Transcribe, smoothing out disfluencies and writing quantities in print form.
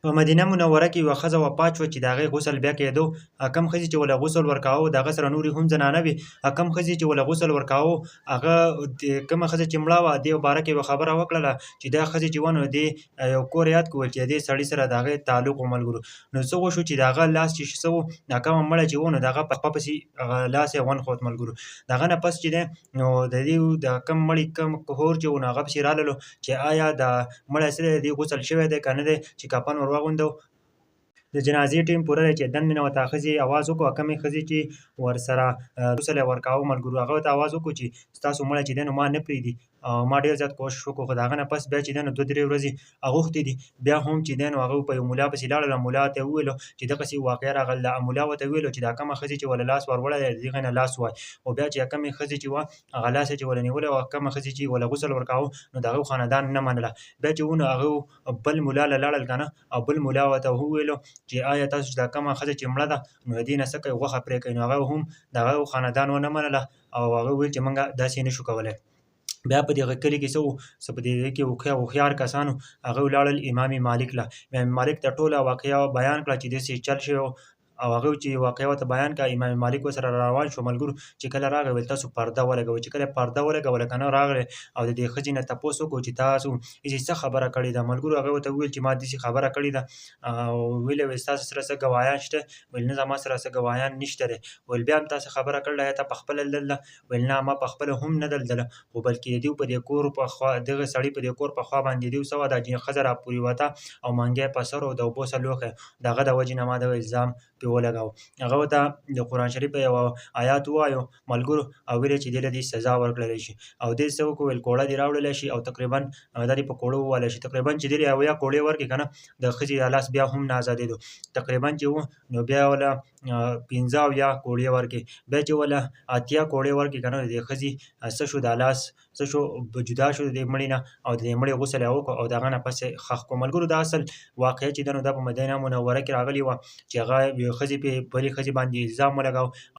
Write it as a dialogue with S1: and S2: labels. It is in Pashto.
S1: په مدینه منوره کې یوه ښځه وفات شوه چې د هغې غسل بیا کېدو. کم ښځې چې ورله غسل ورکاوه د هغه سره نورې هم زنانه وې. کم ښځې چې ورله غسل ورکاوه هغه کومه ښځه چې مړه وه دې باره کې یوه خبره وکړله چې دا ښځې چې وه نو دې یو کور یاد کړو چې د دې سړي سره د هغې تعلق و ملګرو. نو څه وشو چې د هغه لاس چې څه و دا کومه مړه چې و نو د هغه په خوا پسې لاس یې ونښود ملګرو. د هغه نه پس چې دی نو د دې د کم مړي کم کهور چې و نو هغه پسې راللو چې آیا د مړی څه دی د دې غسل شوی دی که نه دی چې کفن ور واغوندو. د جنازې ټیم پوره دی چې دننه ورته ښځې اواز وکړو کمې ښځې چې ورسره غسل یې ورکاوه ملګرو هغه ورته اواز وکړو چې ستاسو مړی چې دی نو ما نه پرېږدي ما ډېر زیات کوشش وکړو خو د هغه نه پس بیا چې دی نو 2-3 ورځې اوښتې دي بیا هم چې دی نو هغه په یو ملا پسې لاړل ملا ته یې وویلو چې دغسې واقعه راغله. ملا ورته ویلو چې دا کومه ښځې چې ورله لاس ور وړی دی د هغې نه لاس ووایه. خو بیا چې کومې ښځې چې وه هغه لاس یې چې ورله نیولی وه کومه ښځې چې ورله غسل ورکاوه نو د هغه خاندان نه منله. بیا چې و نو هغه بل ملا له لاړل که نه او بل ملا ورته وویلو چې آیا تاسو چې دا کومه ښځه چې مړه ده نو د دې نه څه کوئ غوښه پرې کوئ. نو هغه هم د هغه خاندان ونه منله او هغه وویل چې موږ داسې نه شو کولی. بیا په دغه کلي کې څه و څه په دې کې هوښیار کسانو هغه ولاړل امام مالک له. امام مالک ته ټوله واقعه بیان کړه چې داسې چل شوی او هغه چې واقعه ورته بیان کړه. امام مالک ورسره روان شو ملګرو چې کله راغی ویل تاسو پرده ولګوئ. چې کله پرده ولګوله که نه راغلی او د دې ښځې نه تپوس وکړو چې تاسو هسې څه خبره کړې ده ملګرو. هغه ورته وویل چې ما داسې خبره کړې ده او ویل یې ستاسو سره څه ګواهیان شته ویل نه زما سره څه ګواهیان نشته دی. ویل بیا هم تاسو خبره کړله یا ته پخپله دلته ویل نه ما پخپله هم نه دلدله خو بلکې د دې په دې کور په خوا دغه سړي په دې کور په خوا باندې دې څه وه دا ښځه راپورې وته او منګی په سر و د اوبو څه لوښی د هغه د وجې نه ما دغه الزام پرې ولګاوه. هغه ورته د قرآن شریف یوه آیات ووایو ملګرو او ویل چې دې له دې سزا ورکړلی شي او دې څه وکړو ویل کوړه دې راوړلی شي او تقریبا دا دې په کوړه ووهلی شي. تقریبا چې دې اویا کوړې ورکړي که نه د ښځې لاس بیا هم نه ازادېدو. تقریبا چې و نو بیا وله 15 کوړې ورکړي. بیا چې وله 80 کوړې ورکړي که نه د دې ښځې څه شو دا لاس څه شو جدا شو د دې مړي نه او د دې مړي غسل یې وکړو او د هغه نه پس یې ښخ کړو. ملګرو دا اصل واقعه چې ده نو دا په مدینه منوره کې راغلې وه چې هغه یوې ښځې بلې ښځې باندې الزام ولګاوه